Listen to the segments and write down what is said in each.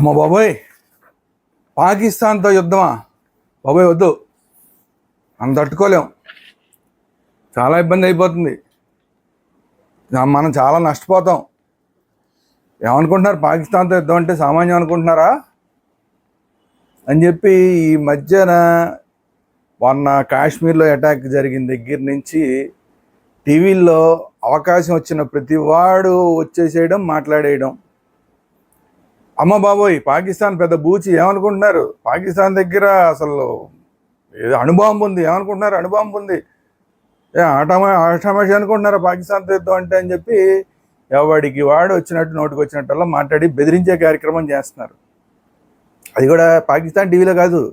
అమ్మ బాబోయ్, పాకిస్తాన్తో యుద్ధమా బాబోయ్? వద్దు, మనం తట్టుకోలేం. చాలా ఇబ్బంది అయిపోతుంది, మనం చాలా నష్టపోతాం. ఏమనుకుంటున్నారు? పాకిస్తాన్తో యుద్ధం అంటే సామాన్యం అనుకుంటున్నారా అని చెప్పి ఈ మధ్యన మొన్న కాశ్మీర్లో అటాక్ జరిగిన దగ్గర నుంచి టీవీల్లో అవకాశం వచ్చిన ప్రతి వాడు వచ్చేసేయడం, మాట్లాడేయడం. అమ్మ బాబోయ్, పాకిస్తాన్ పెద్ద బూచి. ఏమనుకుంటున్నారు? పాకిస్తాన్ దగ్గర అసలు ఏదో అణుబాంబు ఉంది. ఏమనుకుంటున్నారు? అణుబాంబు ఉంది. ఆషామాషి అనుకుంటున్నారా పాకిస్తాన్తో యుద్ధం అంటే అని చెప్పి ఎవడికి వాడు వచ్చినట్టు నోటికి వచ్చినట్టల్లా మాట్లాడి బెదిరించే కార్యక్రమం చేస్తున్నారు. అది కూడా పాకిస్తాన్ టీవీలో కాదు,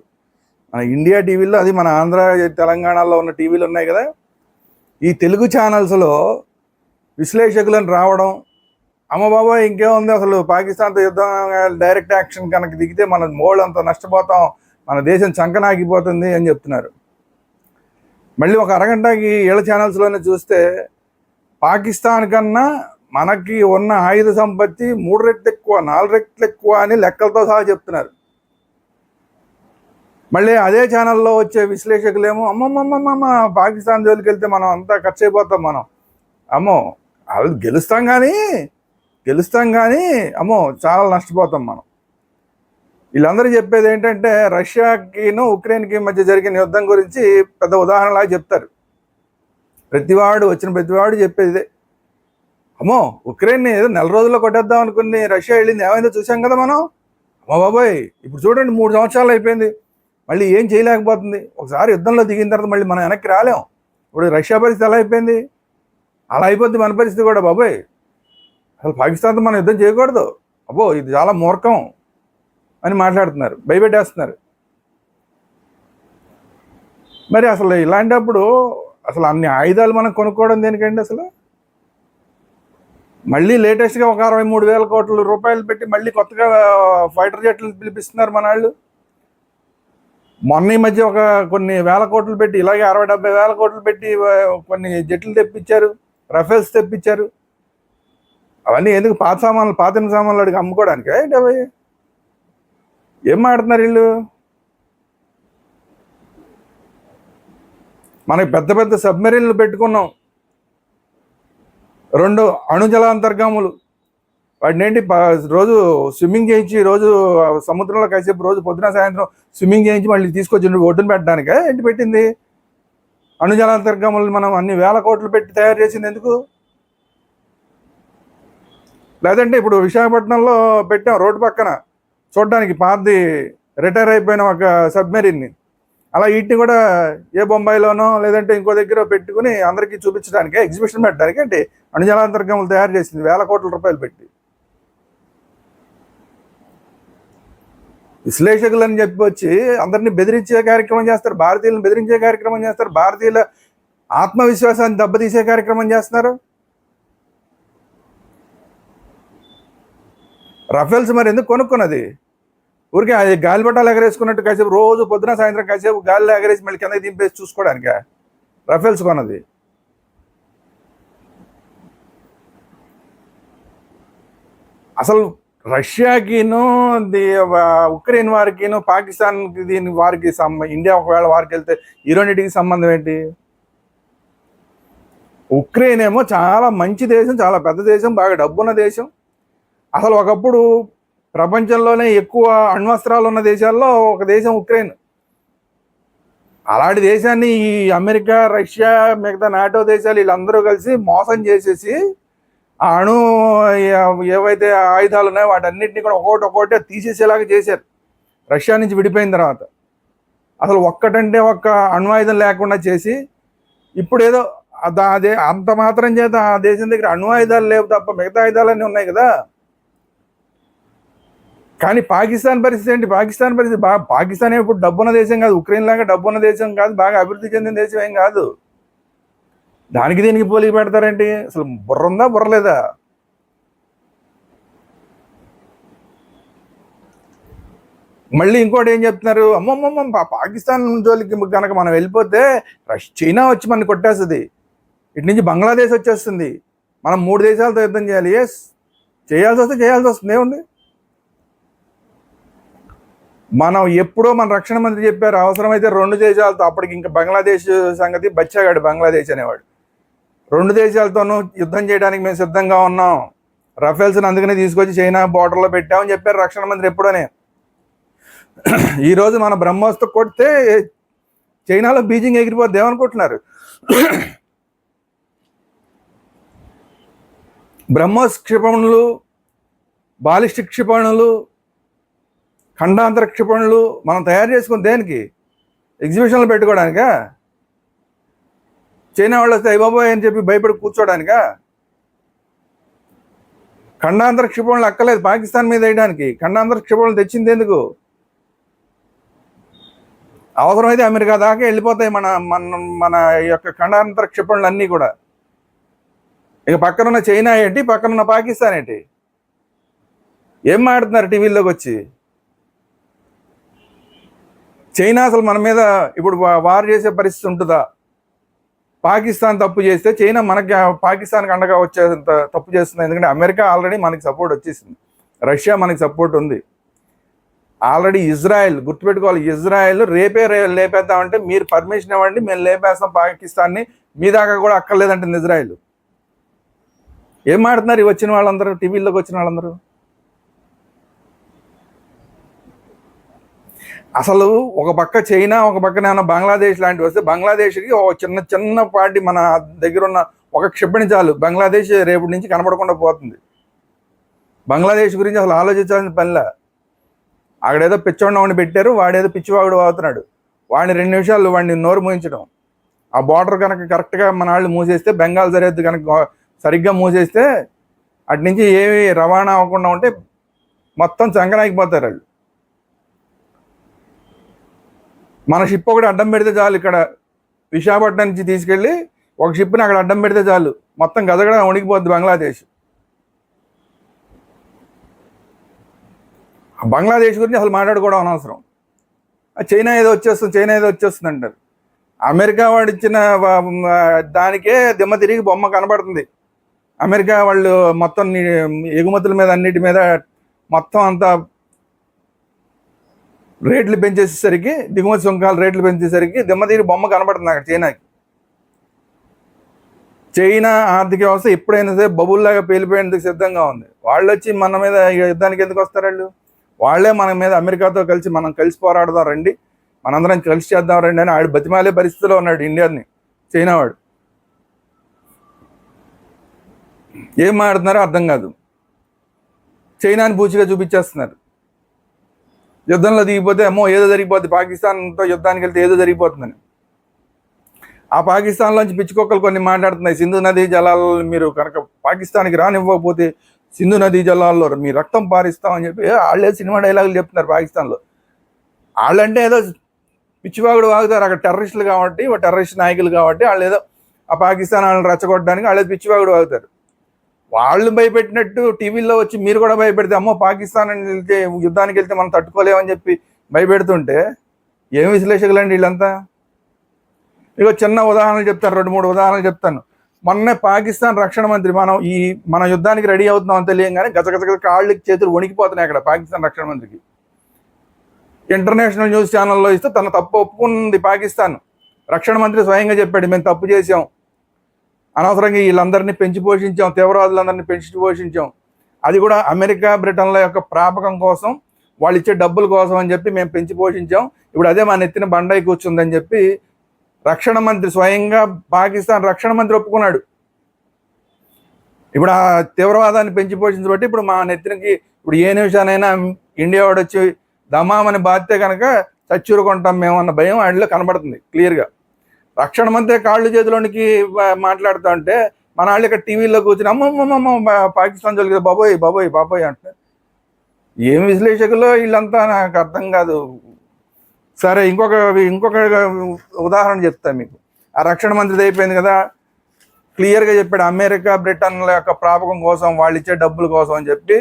మన ఇండియా టీవీలో. అది మన ఆంధ్ర తెలంగాణలో ఉన్న టీవీలు ఉన్నాయి కదా, ఈ తెలుగు ఛానల్స్లో విశ్లేషకులను రావడం. అమ్మ బాబాయ్, ఇంకేముంది, అసలు పాకిస్తాన్తో యుద్ధం డైరెక్ట్ యాక్షన్ కనుక దిగితే మన మోళ్ళంతా నష్టపోతాం, మన దేశం చంకనాగిపోతుంది అని చెప్తున్నారు. మళ్ళీ ఒక అరగంటకి ఏళ్ళ ఛానల్స్లోనే చూస్తే పాకిస్తాన్ కన్నా మనకి ఉన్న ఆయుధ సంపత్తి 3 రెట్లు ఎక్కువ, 4 రెట్లు ఎక్కువ అని లెక్కలతో సహా చెప్తున్నారు. మళ్ళీ అదే ఛానల్లో వచ్చే విశ్లేషకులేమో అమ్మమ్మమ్మమ్మ పాకిస్తాన్ జోలికి వెళ్తే మనం అంతా ఖర్చు అయిపోతాం, మనం అమ్మో వాళ్ళు గెలుస్తాం కానీ అమ్మో చాలా నష్టపోతాం మనం. వీళ్ళందరూ చెప్పేది ఏంటంటే రష్యాకిను ఉక్రెయిన్కి మధ్య జరిగిన యుద్ధం గురించి పెద్ద ఉదాహరణలాగా చెప్తారు. వచ్చిన ప్రతివాడు చెప్పేది అమ్మో ఉక్రెయిన్ని ఏదో 4 రోజుల్లో కొట్టేద్దాం అనుకుని రష్యా వెళ్ళింది, ఏమైందో చూసాం కదా మనం. అమ్మ బాబాయ్, ఇప్పుడు చూడండి 3 సంవత్సరాలు అయిపోయింది, మళ్ళీ ఏం చేయలేకపోతుంది. ఒకసారి యుద్ధంలో దిగిన తర్వాత మళ్ళీ మనం వెనక్కి రాలేం. ఇప్పుడు రష్యా పరిస్థితి ఎలా అయిపోయింది, అలా అయిపోద్ది మన పరిస్థితి కూడా. బాబాయ్, అసలు పాకిస్తాన్తో మనం యుద్ధం చేయకూడదు, అబ్బో ఇది చాలా మూర్ఖం అని మాట్లాడుతున్నారు, భయపెట్టేస్తున్నారు. మరి అసలు ఇలాంటప్పుడు అసలు అన్ని ఆయుధాలు మనం కొనుక్కోవడం దేనికండి? అసలు మళ్ళీ లేటెస్ట్గా ఒక 63,000 కోట్ల రూపాయలు పెట్టి మళ్ళీ కొత్తగా ఫైటర్ జెట్లు పిలిపిస్తున్నారు మన వాళ్ళు. మొన్న ఈ మధ్య కొన్ని వేల కోట్లు పెట్టి, ఇలాగే 60-70 కోట్లు పెట్టి కొన్ని జెట్లు తెప్పించారు, రఫేల్స్ తెప్పించారు. అవన్నీ ఎందుకు? పాత సామాన్లు అడిగి అమ్ముకోవడానికి ఏంటి? అవి ఏం మాడుతున్నారు వీళ్ళు? మనకి పెద్ద పెద్ద సబ్మెరీన్లు పెట్టుకున్నాం, 2 అణుజలాంతర్గాములు. వాటిని ఏంటి రోజు స్విమ్మింగ్ చేయించి, రోజు సముద్రంలో కాసేపు రోజు పొద్దున సాయంత్రం స్విమ్మింగ్ చేయించి మళ్ళీ తీసుకొచ్చి ఒడ్డున పెట్టడానికే ఏంటి పెట్టింది? అణుజలాంతర్గాములు మనం అన్ని వేల కోట్లు పెట్టి తయారు చేసింది ఎందుకు? లేదంటే ఇప్పుడు విశాఖపట్నంలో పెట్టాం రోడ్డు పక్కన చూడడానికి, పాతది రిటైర్ అయిపోయిన ఒక సబ్మెరీన్ని. అలా వీటిని కూడా ఏ బొంబాయిలోనో లేదంటే ఇంకో దగ్గర పెట్టుకుని అందరికీ చూపించడానికి, ఎగ్జిబిషన్ పెట్టడానికి అంటే అణుజలాంతర్గాములు తయారు చేసింది వేల కోట్ల రూపాయలు పెట్టి. విశ్లేషకులు అని చెప్పి వచ్చి అందరినీ బెదిరించే కార్యక్రమం చేస్తారు, భారతీయులను బెదిరించే కార్యక్రమం చేస్తారు, భారతీయుల ఆత్మవిశ్వాసాన్ని దెబ్బతీసే కార్యక్రమం చేస్తున్నారు. రఫేల్స్ మరి ఎందుకు కొనుక్కున్నది? ఊరికే అది గాలిపటాలు ఎగరేసుకున్నట్టు కాసేపు రోజు పొద్దున సాయంత్రం కాసేపు గాలిలో ఎగరేసి మళ్ళీ కిందకి దింపేసి చూసుకోవడానికే రఫేల్స్ కొన్నది. అసలు రష్యాకిను ఉక్రెయిన్ వారికిను పాకిస్తాన్కి వారికి ఇండియా ఒకవేళ వారికి వెళ్తే ఈ రెండింటికి సంబంధం ఏంటి? ఉక్రెయిన్ ఏమో చాలా మంచి దేశం, చాలా పెద్ద దేశం, బాగా డబ్బున్న దేశం. అసలు ఒకప్పుడు ప్రపంచంలోనే ఎక్కువ అణ్వస్త్రాలు ఉన్న దేశాల్లో ఒక దేశం ఉక్రెయిన్. అలాంటి దేశాన్ని ఈ అమెరికా, రష్యా, మిగతా నాటో దేశాలు వీళ్ళందరూ కలిసి మోసం చేసేసి ఆ ఏవైతే ఆయుధాలు ఉన్నాయో వాటన్నిటిని కూడా ఒక్కొక్కటి తీసేసేలాగా చేశారు రష్యా నుంచి విడిపోయిన తర్వాత. అసలు ఒక్కటంటే ఒక్క అణ్వాయుధం లేకుండా చేసి ఇప్పుడు ఏదో అదే అంత మాత్రం చేత ఆ దేశం దగ్గర అణ్వాయుధాలు లేవు తప్ప మిగతా ఆయుధాలన్నీ ఉన్నాయి కదా. కానీ పాకిస్తాన్ పరిస్థితి ఏంటి? పాకిస్తాన్ ఇప్పుడు డబ్బున్న దేశం కాదు, ఉక్రెయిన్ లాగా డబ్బున్న దేశం కాదు, బాగా అభివృద్ధి చెందిన దేశం ఏం కాదు. దానికి దీనికి పోలికి పెడతారేంటి? అసలు బుర్ర ఉందా, బుర్ర లేదా? మళ్ళీ ఇంకోటి ఏం చెప్తున్నారు, అమ్మమ్మమ్మ పాకిస్తాన్ జోలికి కనుక మనం వెళ్ళిపోతే చైనా వచ్చి మనని కొట్టేస్తుంది, ఇటు నుంచి బంగ్లాదేశ్ వచ్చేస్తుంది, మనం 3 దేశాలతో యుద్ధం చేయాలి. చేయాల్సి వస్తుంది, ఏముంది? మనం ఎప్పుడో మన రక్షణ మంత్రి చెప్పారు అవసరమైతే 2 దేశాలతో, అప్పటికి ఇంకా బంగ్లాదేశ్ సంగతి బచ్చాగాడు బంగ్లాదేశ్ అనేవాడు, 2 దేశాలతోనూ యుద్ధం చేయడానికి మేము సిద్ధంగా ఉన్నాం, రఫేల్స్ని అందుకనే తీసుకొచ్చి చైనా బోర్డర్లో పెట్టామని చెప్పారు రక్షణ మంత్రి ఎప్పుడోనే. ఈరోజు మన బ్రహ్మోస్తో కొడితే చైనాలో బీజింగ్ ఎగిరిపోద్ది ఏమనుకుంటున్నారు? బ్రహ్మోస్ క్షిపణులు, బాలిస్టిక్ క్షిపణులు, ఖండాంతర క్షిపణులు మనం తయారు చేసుకుని దేనికి? ఎగ్జిబిషన్లు పెట్టుకోవడానికా? చైనా వాళ్ళు వస్తే అయిబాబోయ్ అని చెప్పి భయపడి కూర్చోడానికా? ఖండాంతర క్షిపణులు అక్కలేదు పాకిస్తాన్ మీద వేయడానికి. ఖండాంతర క్షిపణులు తెచ్చింది ఎందుకు? అవసరమైతే అమెరికా దాకా వెళ్ళిపోతాయి మన మన మన యొక్క ఖండాంతర క్షిపణులు అన్నీ కూడా. ఇక పక్కనున్న చైనా ఏంటి, పక్కనున్న పాకిస్తాన్ ఏంటి? ఏం మాట్లాడుతున్నారు టీవీల్లోకి వచ్చి? చైనా అసలు మన మీద ఇప్పుడు వార్ చేసే పరిస్థితి ఉంటుందా? పాకిస్తాన్ తప్పు చేస్తే చైనా మనకి పాకిస్తాన్కి అండగా వచ్చేంత తప్పు చేస్తుంది. ఎందుకంటే అమెరికా ఆల్రెడీ మనకి సపోర్ట్ వచ్చేసింది, రష్యా మనకి సపోర్ట్ ఉంది. ఆల్రెడీ ఇజ్రాయెల్, గుర్తుపెట్టుకోవాలి, ఇజ్రాయెల్ రేపే లేపేద్దామంటే మీరు పర్మిషన్ ఇవ్వండి మేము లేపేస్తాం పాకిస్తాన్ని, మీ దాకా కూడా అక్కర్లేదంటుంది ఇజ్రాయెల్. ఏం మాట్లాడుతున్నారు వచ్చిన వాళ్ళందరూ, టీవీల్లోకి వచ్చిన వాళ్ళందరూ? అసలు ఒక పక్క చైనా, ఒక పక్కన ఏమైనా బంగ్లాదేశ్ లాంటివి వస్తే బంగ్లాదేశ్కి ఒక చిన్న పార్టీ మన దగ్గర ఉన్న ఒక క్షిపణి చాలు, బంగ్లాదేశ్ రేపటి నుంచి కనపడకుండా పోతుంది. బంగ్లాదేశ్ గురించి అసలు ఆలోచించాల్సిన పనిలా. అక్కడేదో పిచ్చోడిని పెట్టారు, వాడేదో పిచ్చివాగుడు అవుతున్నాడు, వాడిని 2 నిమిషాలు వాడిని నోరు మూయించడం. ఆ బార్డర్ కనుక కరెక్ట్గా మన వాళ్ళు మూసేస్తే, బెంగాల్ సరిహద్దు కనుక సరిగ్గా మూసేస్తే అటు నుంచి ఏమి రవాణా అవ్వకుండా ఉంటే మొత్తం చంకనాగిపోతారు వాళ్ళు. మన షిప్ ఒకటి అడ్డం పెడితే చాలు, ఇక్కడ విశాఖపట్నం నుంచి తీసుకెళ్ళి ఒక షిప్ని అక్కడ అడ్డం పెడితే చాలు, మొత్తం గదగడ వణికిపోద్ది బంగ్లాదేశ్. బంగ్లాదేశ్ గురించి అసలు మాట్లాడుకోవడం అనవసరం. చైనా ఏదో వచ్చేస్తుంది అంటారు. అమెరికా వాడు ఇచ్చిన దానికే దిమ్మ తిరిగి బొమ్మ కనబడుతుంది. అమెరికా వాళ్ళు మొత్తం ఎగుమతుల మీద అన్నిటి మీద మొత్తం అంతా రేట్లు పెంచేసేసరికి, దిగుమతి సుంకాలు రేట్లు పెంచేసరికి దిమ్మ తిరిగి బొమ్మ కనబడుతుంది అక్కడ చైనాకి. చైనా ఆర్థిక వ్యవస్థ ఎప్పుడైనా సరే బబుల్లాగా పేలిపోయేందుకు సిద్ధంగా ఉంది. వాళ్ళు వచ్చి మన మీద యుద్ధానికి ఎందుకు వస్తారు? వాళ్ళే మన మీద అమెరికాతో కలిసి మనం కలిసి పోరాడదాం రండి, మనందరం కలిసి చేద్దాం రండి అని ఆడు బతిమాలే పరిస్థితిలో ఉన్నాడు ఇండియాని చైనా వాడు. ఏం మాట్లాడుతున్నారో అర్థం కాదు. చైనాని పూచిగా చూపించేస్తున్నారు. యుద్ధంలో దిగిపోతే అమ్మో ఏదో జరిగిపోద్ది, పాకిస్తాన్తో యుద్ధానికి వెళ్తే ఏదో జరిగిపోతుందని. ఆ పాకిస్తాన్లోంచి పిచ్చుకొక్కలు కొన్ని మాట్లాడుతున్నాయి, సింధు నదీ జలాల్లో మీరు కనుక పాకిస్తాన్కి రానివ్వకపోతే సింధు నదీ జలాల్లో మీ రక్తం పారిస్తామని చెప్పి వాళ్ళే సినిమా డైలాగులు చెప్తున్నారు పాకిస్తాన్లో. వాళ్ళంటే ఏదో పిచ్చివాగుడు వాగుతారు అక్కడ, టెర్రరిస్టులు కాబట్టి, టెర్రరిస్ట్ నాయకులు కాబట్టి వాళ్ళు ఏదో ఆ పాకిస్తాన్ వాళ్ళని రెచ్చగొట్టడానికి వాళ్ళు పిచ్చివాగుడు వాగుతారు. వాళ్ళు భయపెట్టినట్టు టీవీల్లో వచ్చి మీరు కూడా భయపెడితే అమ్మో పాకిస్తాన్ వెళ్తే యుద్ధానికి వెళ్తే మనం తట్టుకోలేమని చెప్పి భయపెడుతుంటే ఏం విశ్లేషకులండి వీళ్ళంతా? ఇక చిన్న ఉదాహరణలు చెప్తాను, 2-3 ఉదాహరణలు చెప్తాను. మొన్నే పాకిస్తాన్ రక్షణ మంత్రి మన యుద్ధానికి రెడీ అవుతున్నాం అని తెలియగానే గజగజ కాళ్ళకి చేతులు వణికిపోతున్నాయి అక్కడ పాకిస్తాన్ రక్షణ మంత్రికి. ఇంటర్నేషనల్ న్యూస్ ఛానల్లో ఇస్తే తన తప్పు ఒప్పుకుంది పాకిస్తాన్. రక్షణ మంత్రి స్వయంగా చెప్పాడు మేము తప్పు చేసాం, అనవసరంగా వీళ్ళందరినీ పెంచి పోషించాం, తీవ్రవాదులందరినీ పెంచి పోషించాం, అది కూడా అమెరికా బ్రిటన్ల యొక్క ప్రాపకం కోసం, వాళ్ళు ఇచ్చే డబ్బుల కోసం అని చెప్పి మేము పెంచి పోషించాం, ఇప్పుడు అదే మా నెత్తిన బండై కూర్చుందని చెప్పి రక్షణ మంత్రి స్వయంగా పాకిస్తాన్ రక్షణ మంత్రి ఒప్పుకున్నాడు. ఇప్పుడు ఆ తీవ్రవాదాన్ని పెంచి పోషించబట్టి ఇప్పుడు మా నెత్తినకి ఇప్పుడు ఏ నిమిషానైనా ఇండియా వాడు వచ్చి దమామని బాధితే కనుక చచ్చూరుకుంటాం మేము అన్న భయం వాడిలో కనబడుతుంది క్లియర్గా. రక్షణ మంత్రి కాళ్ళు చేతిలోనికి మాట్లాడుతూ ఉంటే మన వాళ్ళు ఇక్కడ టీవీలో కూర్చుని అమ్మమ్మమ్మ పాకిస్తాన్ జరిగింది బాబోయ్ బాబోయ్ బాబోయ్ అంటే ఏం విశ్లేషకులో వీళ్ళంతా నాకు అర్థం కాదు. సరే ఇంకొక ఉదాహరణ చెప్తాను మీకు. ఆ రక్షణ మంత్రిది అయిపోయింది కదా, క్లియర్గా చెప్పాడు అమెరికా బ్రిటన్ల యొక్క ప్రాపకం కోసం, వాళ్ళు ఇచ్చే డబ్బుల కోసం అని చెప్పి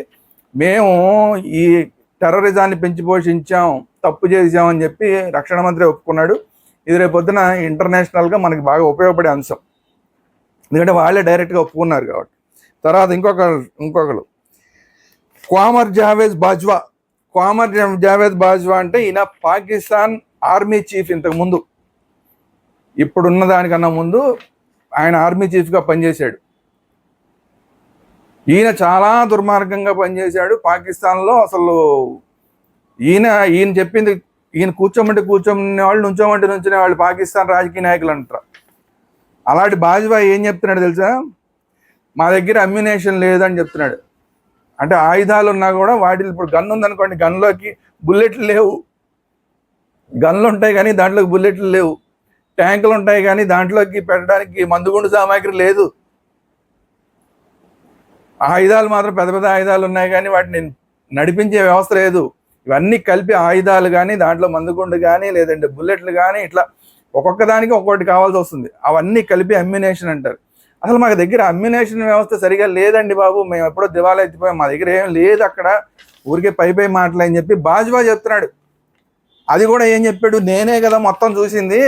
మేము ఈ టెర్రరిజాన్ని పెంచి పోషించాం, తప్పు చేసామని చెప్పి రక్షణ మంత్రి ఒప్పుకున్నాడు. ఇది రేపొద్దున ఇంటర్నేషనల్గా మనకి బాగా ఉపయోగపడే అంశం, ఎందుకంటే వాళ్ళే డైరెక్ట్గా ఒప్పుకున్నారు కాబట్టి. తర్వాత ఇంకొకరు క్వామర్ జావేద్ బాజ్వా, క్వామర్ జావేద్ బాజ్వా అంటే ఈయన పాకిస్తాన్ ఆర్మీ చీఫ్. ఇంతకు ముందు, ఇప్పుడున్న దానికన్నా ముందు ఆయన ఆర్మీ చీఫ్గా పనిచేశాడు. ఈయన చాలా దుర్మార్గంగా పనిచేశాడు పాకిస్తాన్లో. అసలు ఈయన చెప్పింది, ఈయన కూర్చోమంటే కూర్చోమనే వాళ్ళు, నుంచోమంటే నుంచునే వాళ్ళు పాకిస్తాన్ రాజకీయ నాయకులు అంటారు. అలాంటి బాజ్వా ఏం చెప్తున్నాడు తెలుసా? మా దగ్గర అమ్యునేషన్ లేదని చెప్తున్నాడు. అంటే ఆయుధాలు ఉన్నా కూడా వాటిలో, ఇప్పుడు గన్ ఉందనుకోండి, గన్లోకి బుల్లెట్లు లేవు. గన్లు ఉంటాయి కానీ దాంట్లోకి బుల్లెట్లు లేవు. ట్యాంకులు ఉంటాయి కానీ దాంట్లోకి పెట్టడానికి మందుగుండు సామాగ్రి లేదు. ఆయుధాలు మాత్రం పెద్ద పెద్ద ఆయుధాలు ఉన్నాయి కానీ వాటిని నడిపించే వ్యవస్థ లేదు. ఇవన్నీ కలిపి ఆయుధాలు కానీ, దాంట్లో మందుగుండు కానీ, లేదంటే బుల్లెట్లు కానీ, ఇట్లా ఒక్కొక్క దానికి ఒక్కొక్కటి కావాల్సి వస్తుంది. అవన్నీ కలిపి అమ్యునేషన్ అంటారు. అసలు మా దగ్గర అమ్యునేషన్ వ్యవస్థ సరిగా లేదండి బాబు, మేము ఎప్పుడో దివాలా ఎత్తిపోయాం, మా దగ్గర ఏం లేదు అక్కడ, ఊరికే పై మాటలు అని చెప్పి బాజ్వా చెప్తున్నాడు. అది కూడా ఏం చెప్పాడు? నేనే కదా మొత్తం చూసింది,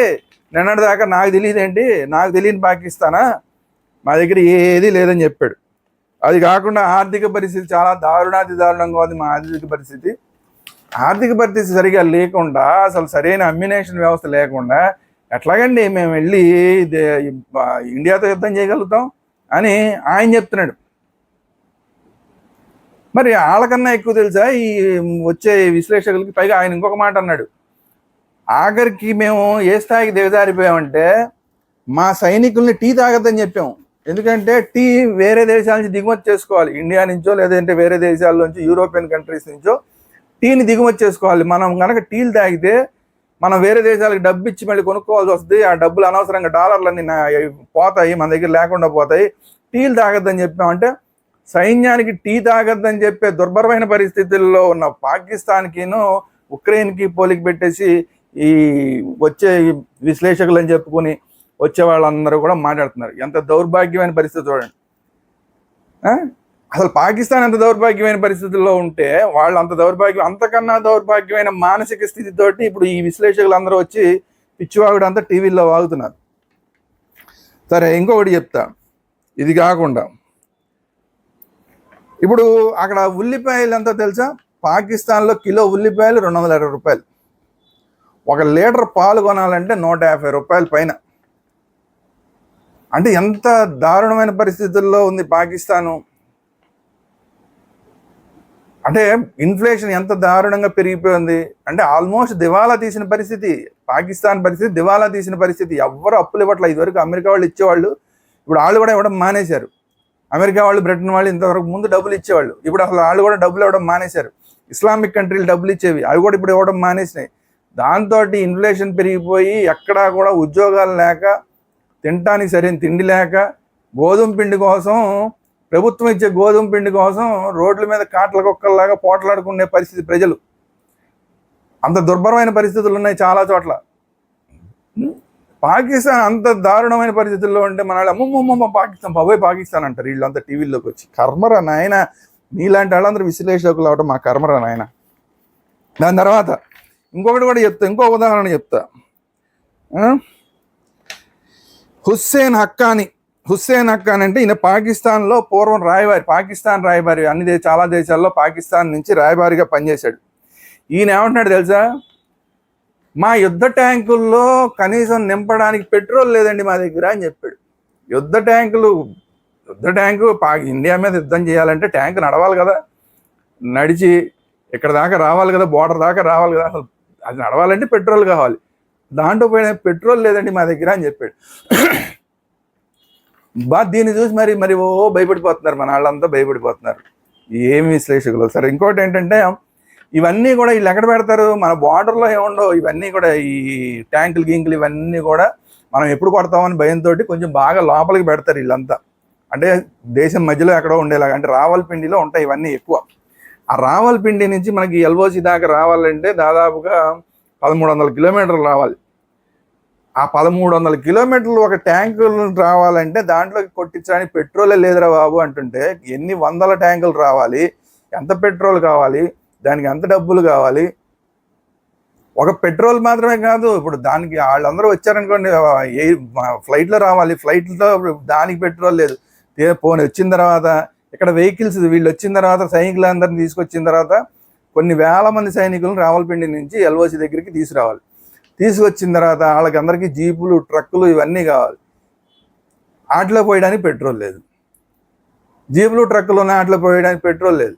నిన్నటి దాకా నాకు తెలియదేంటి, నాకు తెలియని పాకిస్తానా, మా దగ్గర ఏది లేదని చెప్పాడు. అది కాకుండా ఆర్థిక పరిస్థితి చాలా దారుణంగా ఉంది మా ఆర్థిక పరిస్థితి. ఆర్థిక పరిస్థితి సరిగా లేకుండా, అసలు సరైన అమ్యునేషన్ వ్యవస్థ లేకుండా ఎట్లాగండి మేము వెళ్ళి ఇండియాతో యుద్ధం చేయగలుగుతాం అని ఆయన చెప్తున్నాడు. మరి వాళ్ళకన్నా ఎక్కువ తెలుసా ఈ వచ్చే విశ్లేషకులకి? పైగా ఆయన ఇంకొక మాట అన్నాడు, ఆఖరికి మేము ఏ స్థాయికి దిగజారిపోయామంటే మా సైనికుల్ని టీ తాగద్దని చెప్పాము. ఎందుకంటే టీ వేరే దేశాల నుంచి దిగుమతి చేసుకోవాలి, ఇండియా నుంచో లేదంటే వేరే దేశాల నుంచి, యూరోపియన్ కంట్రీస్ నుంచో టీని దిగుమతి చేసుకోవాలి. మనం కనుక టీలు తాగితే మనం వేరే దేశాలకు డబ్బు ఇచ్చి మళ్ళీ కొనుక్కోవాల్సి వస్తుంది. ఆ డబ్బులు అనవసరంగా డాలర్లన్నీ పోతాయి, మన దగ్గర లేకుండా పోతాయి. టీలు తాగద్దని చెప్పామంటే సైన్యానికి టీ తాగద్దని చెప్పే దుర్భరమైన పరిస్థితుల్లో ఉన్న పాకిస్తాన్కిను ఉక్రెయిన్కి పోలిక పెట్టేసి ఈ వచ్చే విశ్లేషకులు అని చెప్పుకుని వచ్చే వాళ్ళందరూ కూడా మాట్లాడుతున్నారు. ఎంత దౌర్భాగ్యమైన పరిస్థితి చూడండి. అసలు పాకిస్తాన్ ఎంత దౌర్భాగ్యమైన పరిస్థితుల్లో ఉంటే వాళ్ళు అంతకన్నా దౌర్భాగ్యమైన మానసిక స్థితితోటి ఇప్పుడు ఈ విశ్లేషకులు అందరూ వచ్చి పిచ్చివాగుడు అంతా టీవీల్లో వాగుతున్నారు. సరే, ఇంకొకటి చెప్తా. ఇది కాకుండా ఇప్పుడు అక్కడ ఉల్లిపాయలు ఎంతో తెలుసా? పాకిస్తాన్లో కిలో ఉల్లిపాయలు 220 రూపాయలు. 1 లీటర్ పాలు కొనాలంటే 150 రూపాయల పైన. అంటే ఎంత దారుణమైన పరిస్థితుల్లో ఉంది పాకిస్తాను. అంటే ఇన్ఫ్లేషన్ ఎంత దారుణంగా పెరిగిపోయింది అంటే ఆల్మోస్ట్ దివాలా తీసిన పరిస్థితి. పాకిస్తాన్ పరిస్థితి దివాలా తీసిన పరిస్థితి. ఎవ్వరు అప్పులు ఇవ్వట్లేదు. ఇదివరకు అమెరికా వాళ్ళు ఇచ్చేవాళ్ళు, ఇప్పుడు వాళ్ళు కూడా ఇవ్వడం మానేశారు. అమెరికా వాళ్ళు, బ్రిటన్ వాళ్ళు ఇంతవరకు ముందు డబ్బులు ఇచ్చేవాళ్ళు, ఇప్పుడు అసలు వాళ్ళు కూడా డబ్బులు ఇవ్వడం మానేశారు. ఇస్లామిక్ కంట్రీలు డబ్బులు ఇచ్చేవి, అవి కూడా ఇప్పుడు ఇవ్వడం మానేసినాయి. దాంతో ఇన్ఫ్లేషన్ పెరిగిపోయి ఎక్కడా కూడా ఉద్యోగాలు లేక, తినటానికి సరైన తిండి లేక, గోధుమ పిండి కోసం, ప్రభుత్వం ఇచ్చే గోధుమ పిండి కోసం రోడ్ల మీద కాట్ల కుక్కల్లాగా పోట్లాడుకునే పరిస్థితి ప్రజలు. అంత దుర్భరమైన పరిస్థితులు ఉన్నాయి చాలా చోట్ల. పాకిస్తాన్ అంత దారుణమైన పరిస్థితుల్లో ఉంటే మన అమ్మమ్మ పాకిస్తాన్ అంటారు వీళ్ళంతా టీవీల్లోకి వచ్చి. కర్మరా నాయన, నీలాంటి వాళ్ళందరూ విశ్లేషకులు అవటం మా కర్మరా నాయన. దాని తర్వాత ఇంకొకటి కూడా చెప్తా, ఇంకో ఉదాహరణ చెప్తా. హుస్సేన్ హక్కానీ అంటే ఈయన పాకిస్తాన్లో పూర్వం రాయబారి, పాకిస్తాన్ రాయబారి, చాలా దేశాల్లో పాకిస్తాన్ నుంచి రాయబారిగా పనిచేశాడు. ఈయన ఏమంటున్నాడు తెలుసా? మా యుద్ధ ట్యాంకుల్లో కనీసం నింపడానికి పెట్రోల్ లేదండి మా దగ్గర అని చెప్పాడు. యుద్ధ ట్యాంకు ఇండియా మీద యుద్ధం చేయాలంటే ట్యాంక్ నడవాలి కదా, నడిచి ఇక్కడ దాకా రావాలి కదా, బోర్డర్ దాకా రావాలి కదా, అసలు అది నడవాలంటే పెట్రోల్ కావాలి. దాంట్లో పోయిన పెట్రోల్ లేదండి మా దగ్గర అని చెప్పాడు. దీన్ని చూసి మరి భయపడిపోతున్నారు, మన వాళ్ళంతా భయపడిపోతున్నారు. ఏమి విశ్లేషకులు. సరే, ఇంకోటి ఏంటంటే ఇవన్నీ కూడా వీళ్ళు ఎక్కడ పెడతారు? మన బార్డర్లో ఏముండవు. ఇవన్నీ కూడా ఈ ట్యాంకులు గింకులు ఇవన్నీ కూడా మనం ఎప్పుడు కొడతామని భయంతో కొంచెం బాగా లోపలికి పెడతారు వీళ్ళంతా. అంటే దేశం మధ్యలో ఎక్కడో ఉండేలాగా. అంటే రావల్పిండిలో ఉంటాయి ఇవన్నీ ఎక్కువ. ఆ రావల్పిండి నుంచి మనకి ఎల్ఓసి దాకా రావాలంటే దాదాపుగా 1300 కిలోమీటర్లు రావాలి. ఆ 1300 కిలోమీటర్లు ఒక ట్యాంకులు రావాలంటే దాంట్లోకి కొట్టించడానికి పెట్రోలే లేదురా బాబు అంటుంటే ఎన్ని వందల ట్యాంకులు రావాలి, ఎంత పెట్రోల్ కావాలి, దానికి ఎంత డబ్బులు కావాలి. ఒక పెట్రోల్ మాత్రమే కాదు, ఇప్పుడు దానికి వాళ్ళందరూ వచ్చారనుకోండి, ఫ్లైట్లో రావాలి, ఫ్లైట్లో దానికి పెట్రోల్ లేదు. పోనీ వచ్చిన తర్వాత ఇక్కడ వెహికల్స్, వీళ్ళు వచ్చిన తర్వాత సైనికులందరినీ తీసుకొచ్చిన తర్వాత కొన్ని వేల మంది సైనికులను రావలపిండి నుంచి ఎల్ఓసి దగ్గరికి తీసుకురావాలి. తీసుకొచ్చిన తర్వాత వాళ్ళకి అందరికీ జీపులు, ట్రక్కులు ఇవన్నీ కావాలి. ఆటలో పోయడానికి పెట్రోల్ లేదు. జీపులు, ట్రక్కులు ఉన్నాయి, ఆటలో పోయడానికి పెట్రోల్ లేదు.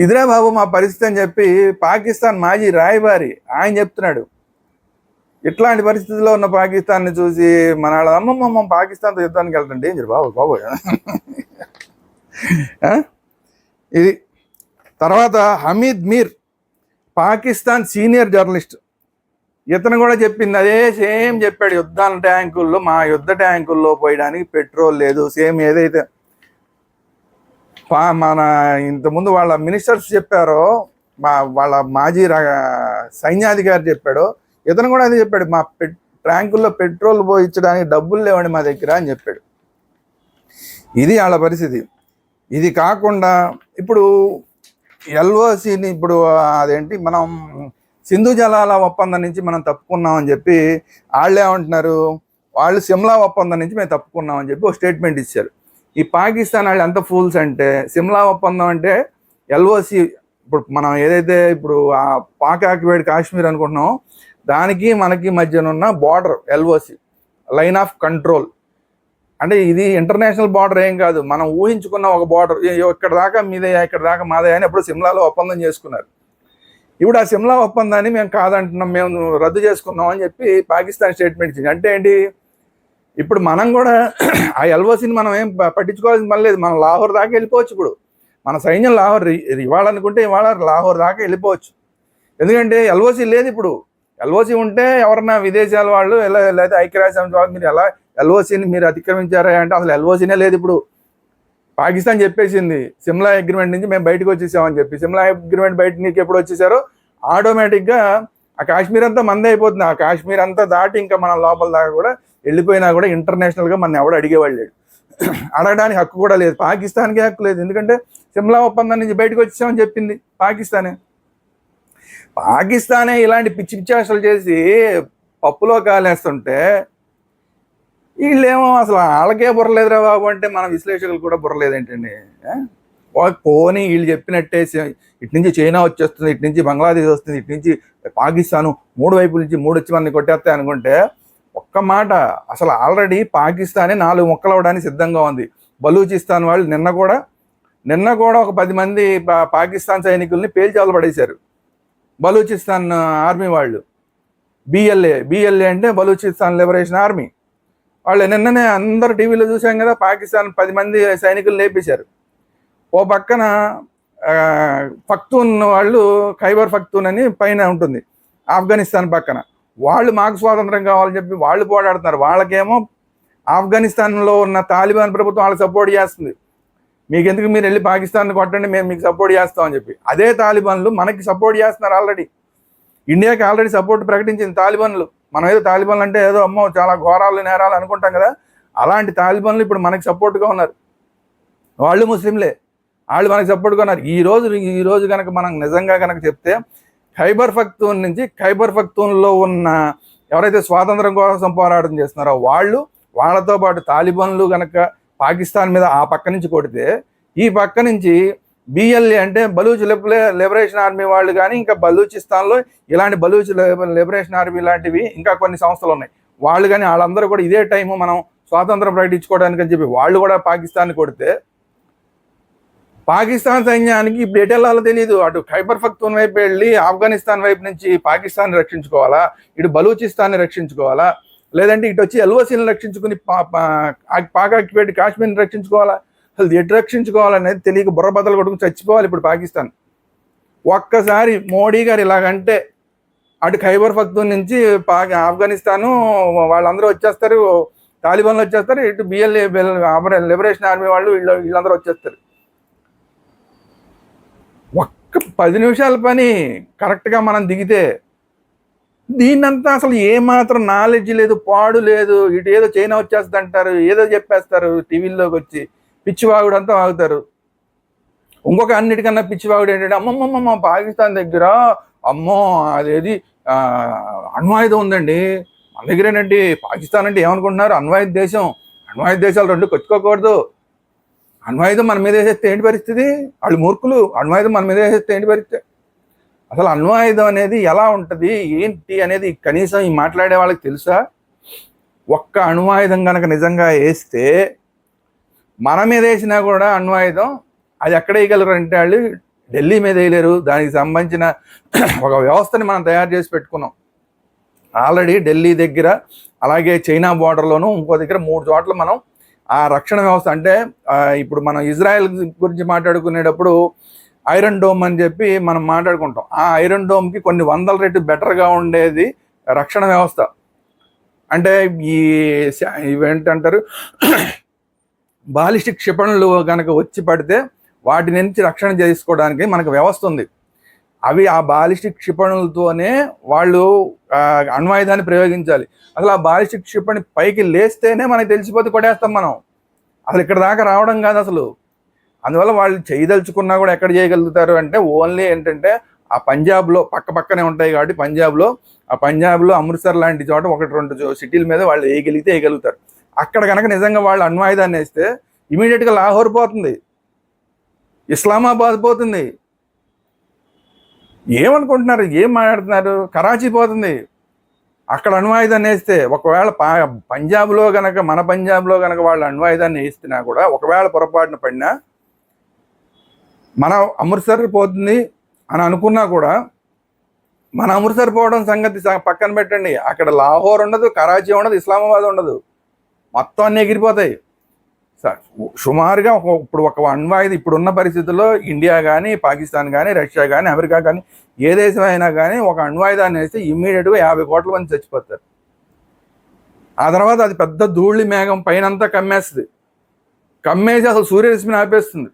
ఇదిరే బాబు మా పరిస్థితి అని చెప్పి పాకిస్తాన్ మాజీ రాయబారి ఆయన చెప్తున్నాడు. ఇట్లాంటి పరిస్థితుల్లో ఉన్న పాకిస్తాన్ని చూసి మన వాళ్ళ అమ్మమ్మ పాకిస్తాన్తో యుద్ధానికి వెళ్తాం డేంజర్ బాబు. ఇది తర్వాత హమీద్ మీర్, పాకిస్తాన్ సీనియర్ జర్నలిస్ట్, ఇతను కూడా చెప్పింది అదే సేమ్ చెప్పాడు. యుద్ధాల ట్యాంకుల్లో, మా యుద్ధ ట్యాంకుల్లో పోయడానికి పెట్రోల్ లేదు. సేమ్ ఏదైతే మన ఇంతకుముందు వాళ్ళ మినిస్టర్స్ చెప్పారో, వాళ్ళ మాజీ సైన్యాధికారి చెప్పాడో, ఇతను కూడా అదే చెప్పాడు. మా ట్యాంకుల్లో పెట్రోల్ పోయించడానికి డబ్బులు లేవండి మా దగ్గర అని చెప్పాడు. ఇది వాళ్ళ పరిస్థితి. ఇది కాకుండా ఇప్పుడు ఎల్ఓసిని, ఇప్పుడు అదేంటి, మనం సింధు జలాల ఒప్పందం నుంచి మనం తప్పుకున్నామని చెప్పి వాళ్ళు ఏమంటున్నారు, వాళ్ళు సిమ్లా ఒప్పందం నుంచి మేము తప్పుకున్నామని చెప్పి ఒక స్టేట్మెంట్ ఇచ్చారు. ఈ పాకిస్తాన్ వాళ్ళు ఎంత ఫూల్స్ అంటే, సిమ్లా ఒప్పందం అంటే ఎల్ఓసి, ఇప్పుడు మనం ఏదైతే ఇప్పుడు ఆ పాక్ ఆక్యుపైడ్ కాశ్మీర్ అనుకుంటున్నామో దానికి మనకి మధ్యనున్న border LOC, line of control. అంటే ఇది ఇంటర్నేషనల్ బార్డర్ ఏం కాదు, మనం ఊహించుకున్న ఒక బార్డర్. ఇక్కడ దాకా మీదయ్యా, ఇక్కడ దాకా మాదయ్యా అని ఎప్పుడు సిమ్లాలో ఒప్పందం చేసుకున్నారు. ఇప్పుడు ఆ సిమ్లా ఒప్పందాన్ని మేము కాదంటున్నాం, మేము రద్దు చేసుకున్నాం అని చెప్పి పాకిస్తాన్ స్టేట్మెంట్ ఇచ్చింది. అంటే ఏంటి, ఇప్పుడు మనం కూడా ఆ ఎల్ఓసిని మనం ఏం పట్టించుకోవాల్సిన పని లేదు. మనం లాహోర్ దాకా వెళ్ళిపోవచ్చు. ఇప్పుడు మన సైన్యం లాహోర్ ఇవ్వాలనుకుంటే ఇవాళ లాహోర్ దాకా వెళ్ళిపోవచ్చు. ఎందుకంటే ఎల్ఓసి లేదు. ఇప్పుడు ఎల్ఓసి ఉంటే ఎవరన్నా విదేశాల వాళ్ళు లేదా ఐక్యరాజ్య సమితి వాళ్ళు మీరు ఎలా ఎల్ఓసిని మీరు అతిక్రమించారా అంటే అసలు ఎల్ఓసినే లేదు. ఇప్పుడు పాకిస్తాన్ చెప్పేసింది సిమ్లా అగ్రిమెంట్ నుంచి మేము బయటకు వచ్చేసామని చెప్పి. సిమ్లా అగ్రిమెంట్ బయట నీకు ఎప్పుడు వచ్చేసారో ఆటోమేటిక్గా ఆ కాశ్మీర్ అంతా మందే అయిపోతుంది. ఆ కాశ్మీర్ అంతా దాటి ఇంకా మన లోపల దాకా కూడా వెళ్ళిపోయినా కూడా ఇంటర్నేషనల్గా మన ఎవడు అడిగేవాళ్ళు లేడు. అడగడానికి హక్కు కూడా లేదు. పాకిస్తాన్కి హక్కు లేదు. ఎందుకంటే సిమ్లా ఒప్పందం నుంచి బయటకు వచ్చేసామని చెప్పింది పాకిస్తానే. పాకిస్తానే ఇలాంటి పిచ్చి పిచ్చాసలు చేసి పప్పులో కాలేస్తుంటే వీళ్ళేమో అసలు వాళ్ళకే బుర్రలేదురా బాబు అంటే మన విశ్లేషకులు కూడా బుర్రలేదేంటండి. పోనీ వీళ్ళు చెప్పినట్టే ఇటు నుంచి చైనా వచ్చేస్తుంది, ఇటు నుంచి బంగ్లాదేశ్ వస్తుంది, ఇటు నుంచి పాకిస్తాను, 3 వైపుల నుంచి 3 వచ్చి మనని కొట్టేస్తాయి అనుకుంటే ఒక్క మాట, అసలు ఆల్రెడీ పాకిస్తానే 4 ముక్కలు అవ్వడానికి సిద్ధంగా ఉంది. బలూచిస్తాన్ వాళ్ళు నిన్న కూడా ఒక 10 మంది పాకిస్తాన్ సైనికుల్ని పేల్చాలు పడేశారు. బలూచిస్తాన్ ఆర్మీ వాళ్ళు, బిఎల్ఏ అంటే బలూచిస్తాన్ లిబరేషన్ ఆర్మీ వాళ్ళు నిన్ననే అందరు టీవీలో చూసాం కదా, పాకిస్తాన్ 10 మంది సైనికులు లేపేశారు. ఓ పక్కన పఖ్తూన్ వాళ్ళు, ఖైబర్ పఖ్తూన్ అని పైన ఉంటుంది ఆఫ్ఘనిస్తాన్ పక్కన, వాళ్ళు మాకు స్వాతంత్రం కావాలని చెప్పి వాళ్ళు పోరాడుతున్నారు. వాళ్ళకేమో ఆఫ్ఘనిస్తాన్లో ఉన్న తాలిబాన్ ప్రభుత్వం వాళ్ళకి సపోర్ట్ చేస్తుంది. మీకెందుకు, మీరు వెళ్ళి పాకిస్తాన్ కొట్టండి, మేము మీకు సపోర్ట్ చేస్తామని చెప్పి. అదే తాలిబాన్లు మనకి సపోర్ట్ చేస్తున్నారు. ఆల్రెడీ ఇండియాకి ఆల్రెడీ సపోర్ట్ ప్రకటించింది తాలిబాన్లు. మనం ఏదో తాలిబాన్లు అంటే ఏదో అమ్మో చాలా ఘోరాలు నేరాలు అనుకుంటాం కదా, అలాంటి తాలిబాన్లు ఇప్పుడు మనకి సపోర్ట్గా ఉన్నారు. వాళ్ళు ముస్లింలే, వాళ్ళు మనకి సపోర్ట్గా ఉన్నారు. ఈ రోజు కనుక మనం నిజంగా కనుక చెప్తే ఖైబర్ పఖ్తూన్లో ఉన్న ఎవరైతే స్వాతంత్రం కోసం పోరాటం చేస్తున్నారో వాళ్ళతో పాటు తాలిబాన్లు కనుక పాకిస్తాన్ మీద ఆ పక్క నుంచి కొడితే, ఈ పక్క నుంచి బిఎల్ఏ అంటే బలూచ్ లిబరేషన్ ఆర్మీ వాళ్ళు కానీ, ఇంకా బలూచిస్తాన్లో ఇలాంటి బలూచ్ లిబరేషన్ ఆర్మీ లాంటివి ఇంకా కొన్ని సంస్థలు ఉన్నాయి, వాళ్ళు కానీ వాళ్ళందరూ కూడా ఇదే టైము మనం స్వాతంత్రం ప్రకటించుకోవడానికి అని చెప్పి వాళ్ళు కూడా పాకిస్తాన్ని కొడితే, పాకిస్తాన్ సైన్యానికి ఇప్పుడు ఎటు వెళ్ళాలో తెలియదు. అటు ఖైబర్ పఖ్తూన్ వైపు వెళ్ళి ఆఫ్ఘనిస్తాన్ వైపు నుంచి పాకిస్తాన్ని రక్షించుకోవాలా, ఇటు బలూచిస్తాన్ని రక్షించుకోవాలా, లేదంటే ఇటు వచ్చి ఎల్ఓసిని రక్షించుకుని పాక్ ఆక్యుపైడ్ కాశ్మీర్ని రక్షించుకోవాలా, అసలు ఎటు రక్షించుకోవాలనేది తెలియక బుర్రబద్దలు కొట్టుకుని చచ్చిపోవాలి ఇప్పుడు పాకిస్తాన్. ఒక్కసారి మోడీ గారు ఇలాగంటే అటు ఖైబర్ పఖ్తూన్ నుంచి ఆఫ్ఘనిస్తాను వాళ్ళందరూ వచ్చేస్తారు, తాలిబాన్లు వచ్చేస్తారు, ఇటు బిఎల్ఏ లిబరేషన్ ఆర్మీ వాళ్ళు వీళ్ళందరూ వచ్చేస్తారు. ఒక్క 10 నిమిషాల పని కరెక్ట్గా మనం దిగితే, దీన్నంతా అసలు ఏమాత్రం నాలెడ్జ్ లేదు, పాడు లేదు. ఇటు ఏదో చైనా వచ్చేస్తుంది అంటారు, ఏదో చెప్పేస్తారు టీవీల్లోకి వచ్చి, పిచ్చివాగుడు అంతా వాగుతారు. ఇంకొక అన్నిటికన్నా పిచ్చివాగుడు ఏంటంటే, అమ్మమ్మమ్మ పాకిస్తాన్ దగ్గర అమ్మో అదేది అణ్వాయుధం ఉందండి, మన దగ్గరేనండి. పాకిస్తాన్ అంటే ఏమనుకుంటున్నారు, అణ్వాయుధ దేశం, అణ్వాయుధ దేశాలు 2 కొట్టుకోకూడదు. అణ్వాయుధం మన మీద వేసేస్తే ఏంటి పరిస్థితి? వాళ్ళు మూర్ఖులు. అణ్వాయుధం మన మీద వేసేస్తే ఏంటి పరిస్థితి? అసలు అణ్వాయుధం అనేది ఎలా ఉంటుంది ఏంటి అనేది కనీసం ఈ మాట్లాడే వాళ్ళకి తెలుసా? ఒక్క అణ్వాయుధం కనుక నిజంగా వేస్తే మన మీద వేసినా కూడా అణ్వాయుధం అది ఎక్కడ వేయగలరు అంటే వాళ్ళు ఢిల్లీ మీద వేయలేరు. దానికి సంబంధించిన ఒక వ్యవస్థని మనం తయారు చేసి పెట్టుకున్నాం ఆల్రెడీ ఢిల్లీ దగ్గర, అలాగే చైనా బోర్డర్లోను, ఇంకో దగ్గర 3 చోట్ల మనం ఆ రక్షణ వ్యవస్థ. అంటే ఇప్పుడు మనం ఇజ్రాయెల్ గురించి మాట్లాడుకునేటప్పుడు ఐరన్ డోమ్ అని చెప్పి మనం మాట్లాడుకుంటాం. ఆ ఐరన్ డోమ్కి కొన్ని 100 రెట్లు బెటర్గా ఉండేది రక్షణ వ్యవస్థ. అంటే ఇవేంటంటారు, బాలిస్టిక్ క్షిపణులు కనుక వచ్చి పడితే వాటి నుంచి రక్షణ చేసుకోవడానికి మనకు వ్యవస్థ ఉంది. అవి ఆ బాలిస్టిక్ క్షిపణులతోనే వాళ్ళు అణ్వాయుధాన్ని ప్రయోగించాలి. అసలు ఆ బాలిస్టిక్ క్షిపణి పైకి లేస్తేనే మనకి తెలిసిపోతే కొట్టేస్తాం మనం. అసలు ఇక్కడ దాకా రావడం కాదు అసలు. అందువల్ల వాళ్ళు చేయదలుచుకున్నా కూడా ఎక్కడ చేయగలుగుతారు అంటే ఓన్లీ ఏంటంటే ఆ పంజాబ్లో పక్కనే ఉంటాయి కాబట్టి పంజాబ్లో అమృత్సర్ లాంటి చోట 1-2 సిటీల మీద వాళ్ళు వేయగలుగుతారు. అక్కడ కనుక నిజంగా వాళ్ళు అణ్వాయుధాన్ని వేస్తే ఇమీడియట్గా లాహోర్ పోతుంది, ఇస్లామాబాద్ పోతుంది. ఏమనుకుంటున్నారు, ఏం మాట్లాడుతున్నారు? కరాచీ పోతుంది. అక్కడ అణ్వాయుధాన్ని వేస్తే ఒకవేళ పంజాబ్లో కనుక, మన పంజాబ్లో కనుక వాళ్ళు అణ్వాయుధాన్ని వేస్తున్నా కూడా ఒకవేళ పొరపాటున పడినా మన అమృత్సర్ పోతుంది అని అనుకున్నా కూడా, మన అమృత్సర్ పోవడం సంగతి పక్కన పెట్టండి, అక్కడ లాహోర్ ఉండదు, కరాచీ ఉండదు, ఇస్లామాబాద్ ఉండదు, మొత్తం అన్నీ ఎగిరిపోతాయి. సుమారుగా ఇప్పుడు ఒక అణ్వాయుధం ఇప్పుడున్న పరిస్థితుల్లో ఇండియా కానీ, పాకిస్తాన్ కానీ, రష్యా కానీ, అమెరికా కానీ, ఏ దేశం అయినా కానీ ఒక అణ్వాయుధాన్ని వేస్తే ఇమ్మీడియట్గా 50 కోట్ల మంది చచ్చిపోతారు. ఆ తర్వాత అది పెద్ద ధూళి మేఘం పైనంతా కమ్మేసి అసలు సూర్యరశ్మిని ఆపేస్తుంది.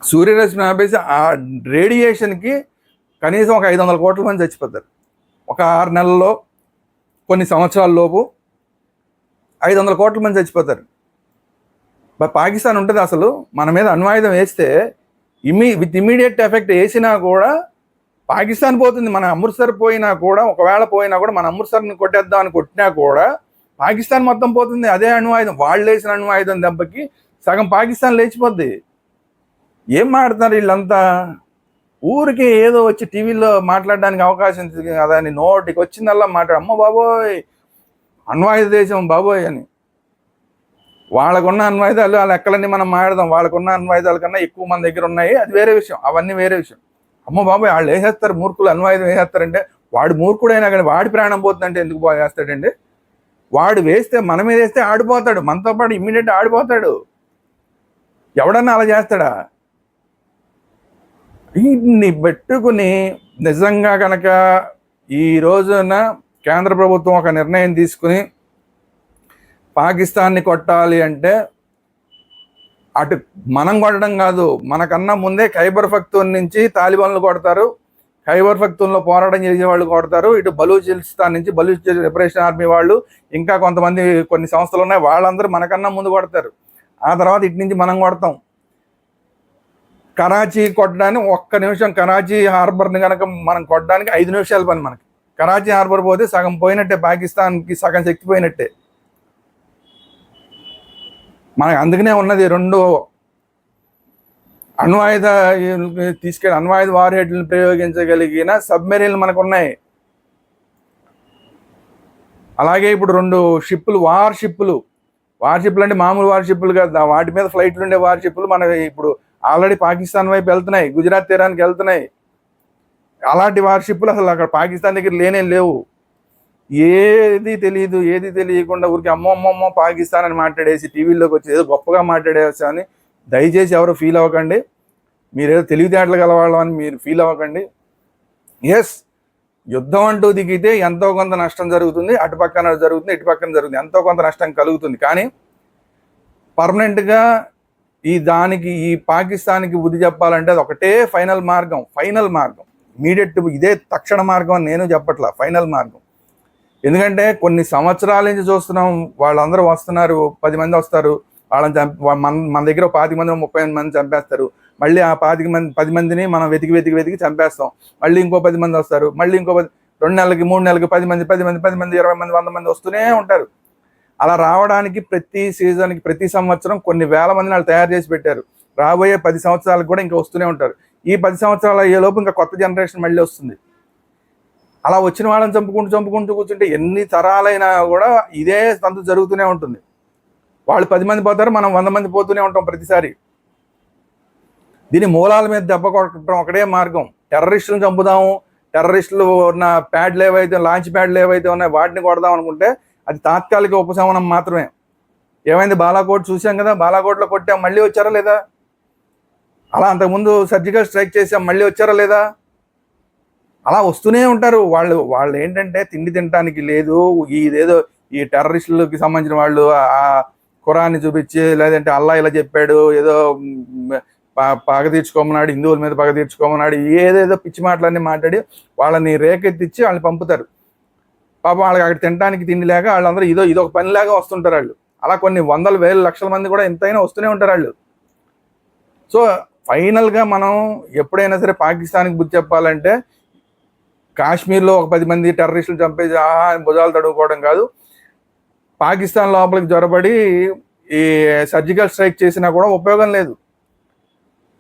సూర్యరశ్మిని ఆపేసి ఆ రేడియేషన్కి కనీసం ఒక 500 కోట్ల మంది చచ్చిపోతారు. ఒక 6 నెలల్లో, కొన్ని సంవత్సరాల లోపు 500 కోట్ల మంది చచ్చిపోతారు. పాకిస్తాన్ ఉంటుంది అసలు మన మీద అణ్వాయుధం వేస్తే విత్ ఇమీడియట్ ఎఫెక్ట్ వేసినా కూడా పాకిస్తాన్ పోతుంది. మన అమృత్సర్ పోయినా కూడా, ఒకవేళ పోయినా కూడా మన అమృత్సర్ని కొట్టేద్దాం అని కొట్టినా కూడా పాకిస్తాన్ మొత్తం పోతుంది. అదే అణ్వాయుధం, వాళ్ళు వేసిన అణ్వాయుధం దెబ్బకి సగం పాకిస్తాన్ లేచిపోద్ది. ఏం మాట్లాడుతున్నారు వీళ్ళంతా? ఊరికి ఏదో వచ్చి టీవీలో మాట్లాడడానికి అవకాశం కదా అని నోటికి వచ్చిందల్లా అమ్మ బాబోయ్ అణ్వాయుధ దేశం బాబోయ్ అని. వాళ్ళకున్న అణ్వాయుధాలు వాళ్ళ ఎక్కలన్నీ మనం మాట్లాడదాం. వాళ్ళకున్న అణ్వాయుధాల కన్నా ఎక్కువ మన దగ్గర ఉన్నాయి, అది వేరే విషయం, అవన్నీ వేరే విషయం. అమ్మ బాబోయ్ వాళ్ళు వేసేస్తారు, మూర్ఖులు అణ్వాయుధం వేసేస్తారంటే వాడు మూర్ఖుడైనా కానీ వాడి ప్రాణం పోతుందంటే ఎందుకు వేస్తాడండి? వాడు వేస్తే మన మీద వేస్తే ఆడిపోతాడు, మనతో పాటు ఇమ్మీడియట్ ఆడిపోతాడు. ఎవడన్నా అలా చేస్తాడా? వీటిని పెట్టుకుని నిజంగా కనుక ఈ రోజున కేంద్ర ప్రభుత్వం ఒక నిర్ణయం తీసుకుని పాకిస్తాన్ని కొట్టాలి అంటే అటు మనం కొట్టడం కాదు, మనకన్నా ముందే ఖైబర్ పఖ్తూన్ నుంచి తాలిబాన్లు కొడతారు, ఖైబర్ పఖ్తూన్లో పోరాటం చేసే వాళ్ళు కొడతారు, ఇటు బలూచిస్తాన్ నుంచి బలూచ్ లిబరేషన్ ఆర్మీ వాళ్ళు, ఇంకా కొంతమంది కొన్ని సంస్థలు ఉన్నాయి, వాళ్ళందరూ మనకన్నా ముందు కొడతారు. ఆ తర్వాత ఇటు నుంచి మనం కొడతాం. కరాచీ కొట్టడానికి 1 నిమిషం, కరాచీ హార్బర్ని కనుక మనం కొట్టడానికి 5 నిమిషాల పని మనకి. కరాచీ హార్బర్ పోతే సగం పోయినట్టే, పాకిస్తాన్కి సగం శక్తి పోయినట్టే. మనకి అందుకనే ఉన్నది 2 అణ్వాయుధ వార్ హెడ్లను ప్రయోగించగలిగిన సబ్మెరీన్లు మనకు ఉన్నాయి. అలాగే ఇప్పుడు 2 షిప్పులు, వార్ షిప్పులు అంటే మామూలు వార్ షిప్పులు కాదు, వాటి మీద ఫ్లైట్లు ఉండే వార్ షిప్పులు మన ఇప్పుడు ఆల్రెడీ పాకిస్తాన్ వైపు వెళ్తున్నాయి, గుజరాత్ తీరానికి వెళ్తున్నాయి. అలాంటి వార్ షిప్పులు అసలు అక్కడ పాకిస్తాన్ దగ్గర లేవు. ఏది తెలియకుండా ఊరికి అమ్మమ్మమ్మ పాకిస్తాన్ అని మాట్లాడేసి టీవీలోకి వచ్చి ఏదో గొప్పగా మాట్లాడేసి అని దయచేసి ఎవరు ఫీల్ అవ్వకండి. మీరేదో తెలివితేటలు గలవాళ్ళం అని మీరు ఫీల్ అవ్వకండి. ఎస్, యుద్ధం అంటూ దిగితే ఎంతో కొంత నష్టం జరుగుతుంది, అటు పక్కన జరుగుతుంది, ఇటు పక్కన జరుగుతుంది, ఎంతో కొంత నష్టం కలుగుతుంది. కానీ పర్మనెంట్గా ఈ పాకిస్తాన్కి బుద్ధి చెప్పాలంటే అది ఒకటే ఫైనల్ మార్గం, ఇమీడియట్, ఇదే తక్షణ మార్గం అని నేను చెప్పట్లా, ఫైనల్ మార్గం. ఎందుకంటే కొన్ని సంవత్సరాల నుంచి చూస్తున్నాం, వాళ్ళందరూ వస్తున్నారు, 10 మంది వస్తారు, వాళ్ళని మన దగ్గర 25 మంది 30 మంది చంపేస్తారు. మళ్ళీ ఆ 10 మందిని మనం వెతికి చంపేస్తాం. మళ్ళీ ఇంకో 10 మంది వస్తారు, మళ్ళీ ఇంకో 2 నెలలకి 3 నెలలకి 10 మంది 20 మంది 100 మంది వస్తూనే ఉంటారు. అలా రావడానికి ప్రతి సీజన్కి ప్రతి సంవత్సరం కొన్ని వేల మందిని వాళ్ళు తయారు చేసి పెట్టారు. రాబోయే 10 సంవత్సరాలకు కూడా ఇంకా వస్తూనే ఉంటారు. ఈ 10 సంవత్సరాలు అయ్యేలోపు ఇంకా కొత్త జనరేషన్ మళ్ళీ వస్తుంది. అలా వచ్చిన వాళ్ళని చంపుకుంటూ కూర్చుంటే ఎన్ని తరాలైనా కూడా ఇదే తంతు జరుగుతూనే ఉంటుంది. వాళ్ళు 10 మంది పోతారు, మనం 100 మంది పోతూనే ఉంటాం ప్రతిసారి. దీని మూలాల మీద దెబ్బ కొట్టడం ఒకటే మార్గం. టెర్రరిస్టులను చంపుదాము, టెర్రరిస్టులు ఉన్న ప్యాడ్లు ఏవైతే లాంచ్ ప్యాడ్లు ఏవైతే ఉన్నాయో వాటిని కొడదాం అనుకుంటే అది తాత్కాలిక ఉపశమనం మాత్రమే. ఏమైంది, బాలాకోట్ చూసాం కదా, బాలాకోట్లో కొట్టాం, మళ్ళీ వచ్చారా లేదా? అలా అంతకుముందు సర్జికల్ స్ట్రైక్ చేసాం, మళ్ళీ వచ్చారా లేదా? అలా వస్తూనే ఉంటారు. వాళ్ళు ఏంటంటే తిండి తినడానికి లేదు, ఇదేదో ఈ టెర్రరిస్టులకి సంబంధించిన వాళ్ళు ఆ ఖురాన్ని చూపించి, లేదంటే అల్లా ఇలా చెప్పాడు, ఏదో పగ తీర్చుకోమన్నాడు, హిందువుల మీద పగ తీర్చుకోమన్నాడు, ఏదేదో పిచ్చి మాటలన్నీ మాట్లాడి వాళ్ళని రేకెత్తిచ్చి వాళ్ళని పంపుతారు. పాపం వాళ్ళకి అక్కడ తినడానికి తిండి లేక వాళ్ళందరూ ఇదొక పనిలాగా వస్తుంటారు వాళ్ళు. అలా కొన్ని వందల వేల లక్షల మంది కూడా ఎంతైనా వస్తూనే ఉంటారు వాళ్ళు. సో ఫైనల్గా మనం ఎప్పుడైనా సరే పాకిస్తాన్కి బుద్ధి చెప్పాలంటే కాశ్మీర్లో ఒక 10 మంది టెర్రరిస్టులు చంపేసి భుజాలు తడువుకోవడం కాదు, పాకిస్తాన్ లోపలికి జొరబడి ఈ సర్జికల్ స్ట్రైక్ చేసినా కూడా ఉపయోగం లేదు.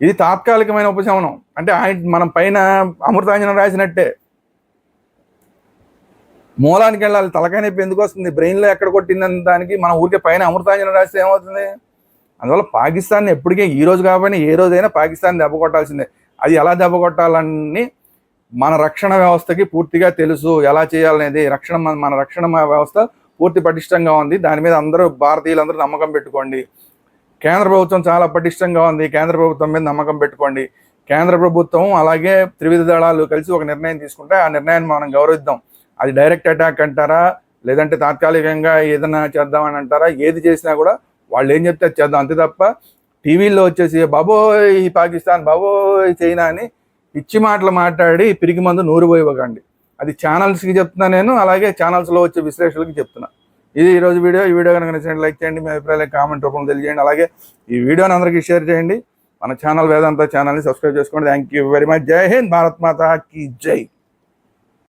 ఇది తాత్కాలికమైన ఉపశమనం. అంటే మనం పైన అమృతాంజనం రాసినట్టే మూలానికి వెళ్ళాలి. తలకాయ నొప్పి ఎందుకు వస్తుంది? బ్రెయిన్లో ఎక్కడ కొట్టిందని దానికి మనం ఊరికే పైన అమృతాంజనం రాస్తే ఏమవుతుంది? అందువల్ల పాకిస్తాన్ ఎప్పటికే ఈ రోజు కాబట్టి ఏ రోజైనా పాకిస్తాన్ దెబ్బ కొట్టాల్సిందే. అది ఎలా దెబ్బ కొట్టాలని మన రక్షణ వ్యవస్థకి పూర్తిగా తెలుసు, ఎలా చేయాలనేది. మన రక్షణ వ్యవస్థ పూర్తి పటిష్టంగా ఉంది. దాని మీద అందరూ భారతీయులందరూ నమ్మకం పెట్టుకోండి. కేంద్ర ప్రభుత్వం చాలా పటిష్టంగా ఉంది, కేంద్ర ప్రభుత్వం మీద నమ్మకం పెట్టుకోండి. కేంద్ర ప్రభుత్వం అలాగే త్రివిధ దళాలు కలిసి ఒక నిర్ణయం తీసుకుంటే ఆ నిర్ణయాన్ని మనం గౌరవిద్దాం. అది డైరెక్ట్ అటాక్ అంటారా, లేదంటే తాత్కాలికంగా ఏదైనా చేద్దామని అంటారా, ఏది చేసినా కూడా వాళ్ళు ఏం చెప్తే చేద్దాం. అంతే తప్ప టీవీల్లో వచ్చేసి బాబోయ్ పాకిస్తాన్, బాబోయ్ చైనా అని పిచ్చి మాటలు మాట్లాడి పిరికి మందు నూరిపోయివ్వకండి. అది ఛానల్స్కి చెప్తున్నా నేను, అలాగే ఛానల్స్లో వచ్చే విశ్లేషకులకి చెప్తున్నా. ఇది ఈరోజు వీడియో. ఈ వీడియో కనుక నచ్చినట్టు లైక్ చేయండి, మీ అభిప్రాయాలు కామెంట్ రూపంలో తెలియజేయండి. అలాగే ఈ వీడియోని అందరికీ షేర్ చేయండి. మన ఛానల్ వేదాంత ఛానల్ని సబ్స్క్రైబ్ చేసుకోండి. Thank you very much. జై హింద్, భారత్ మాతా కీ జై.